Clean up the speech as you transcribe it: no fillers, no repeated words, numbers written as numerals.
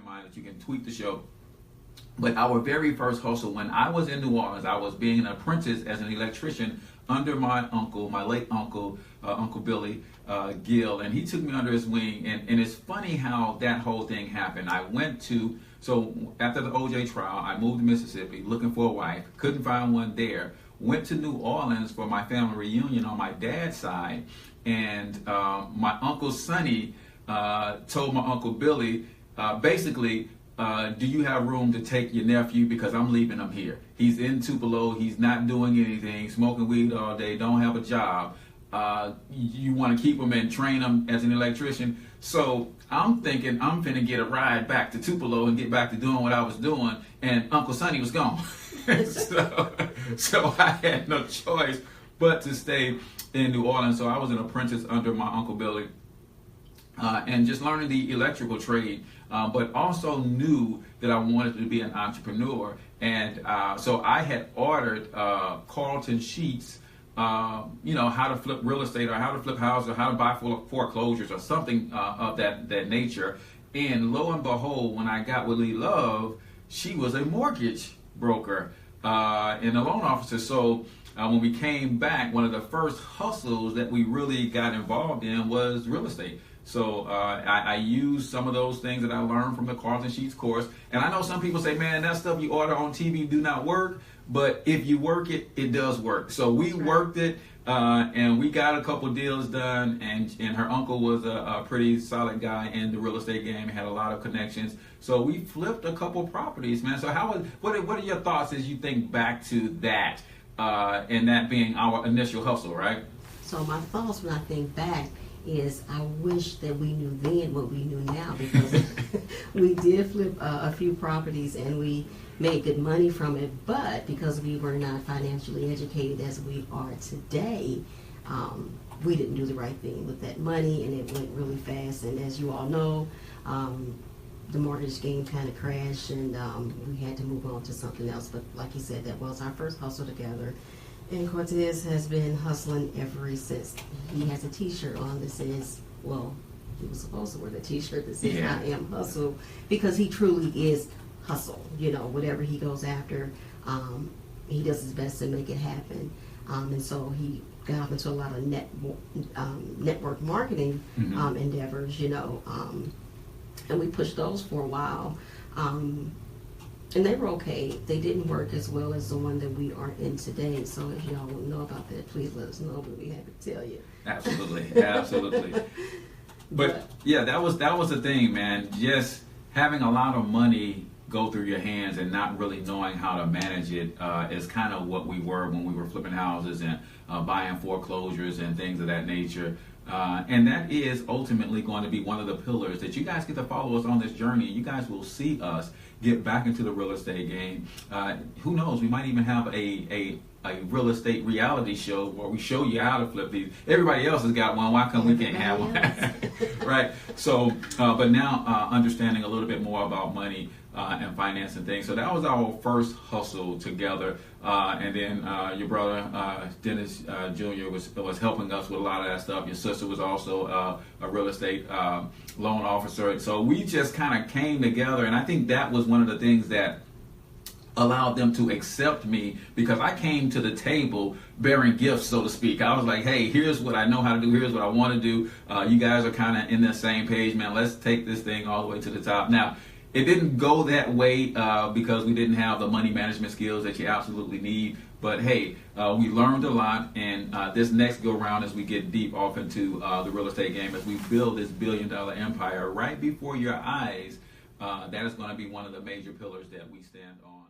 mine that you can tweet the show. But our very first hustle, when I was in New Orleans, I was being an apprentice as an electrician under my uncle, my late uncle, Uncle Billy Gill, and he took me under his wing. And it's funny how that whole thing happened. So after the OJ trial, I moved to Mississippi looking for a wife, couldn't find one there. Went to New Orleans for my family reunion on my dad's side, and my Uncle Sonny told my Uncle Billy, basically, do you have room to take your nephew, because I'm leaving him here. He's in Tupelo, he's not doing anything, smoking weed all day, don't have a job. You want to keep him and train him as an electrician. So I'm thinking I'm finna get a ride back to Tupelo and get back to doing what I was doing, and Uncle Sonny was gone. so I had no choice but to stay in New Orleans. So I was an apprentice under my Uncle Billy, and just learning the electrical trade, but also knew that I wanted to be an entrepreneur. And so I had ordered Carlton sheets, how to flip real estate, or how to flip houses, or how to buy foreclosures, or something of that nature. And lo and behold, when I got with Lee Love, she was a mortgage broker and a loan officer. So when we came back, one of the first hustles that we really got involved in was real estate. So I used some of those things that I learned from the Carlton Sheets course. And I know some people say, man, that stuff you order on TV do not work. But if you work it, it does work. So we worked it, and we got a couple deals done. And her uncle was a pretty solid guy in the real estate game, had a lot of connections. So we flipped a couple properties, man. So what are your thoughts as you think back to that, and that being our initial hustle, right? So my thoughts when I think back is I wish that we knew then what we knew now, because we did flip a few properties and we made good money from it, but because we were not financially educated as we are today, we didn't do the right thing with that money, and it went really fast. And as you all know, the mortgage game kind of crashed, and we had to move on to something else. But like you said, that was our first hustle together. And Cortez has been hustling ever since. He has a t-shirt on that says, well, he was supposed to wear the t-shirt that says, I am hustle, because he truly is hustle. Whatever he goes after, he does his best to make it happen. And so he got off into a lot of network marketing endeavors, and we pushed those for a while. And they were okay. They didn't work as well as the one that we are in today. So if y'all want to know about that, please let us know. We'll be happy to tell you. Absolutely, absolutely. But yeah, that was the thing, man. Just having a lot of money go through your hands and not really knowing how to manage it is kind of what we were when we were flipping houses and buying foreclosures and things of that nature. And that is ultimately going to be one of the pillars that you guys get to follow us on this journey. You guys will see us get back into the real estate game. Who knows? We might even have a real estate reality show where we show you how to flip these. Everybody else has got one. Why come we can't have one? Right. So, but now understanding a little bit more about money and finance and things. So that was our first hustle together. And then your brother Dennis Jr. was helping us with a lot of that stuff. Your sister was also a real estate loan officer. So we just kind of came together, and I think that was one of the things that allowed them to accept me, because I came to the table bearing gifts, so to speak. I was like, hey, here's what I know how to do. Here's what I want to do. You guys are kind of in the same page, man. Let's take this thing all the way to the top. Now, it didn't go that way because we didn't have the money management skills that you absolutely need. But hey, we learned a lot, and this next go round, as we get deep off into the real estate game, as we build this billion-dollar empire right before your eyes, that is going to be one of the major pillars that we stand on.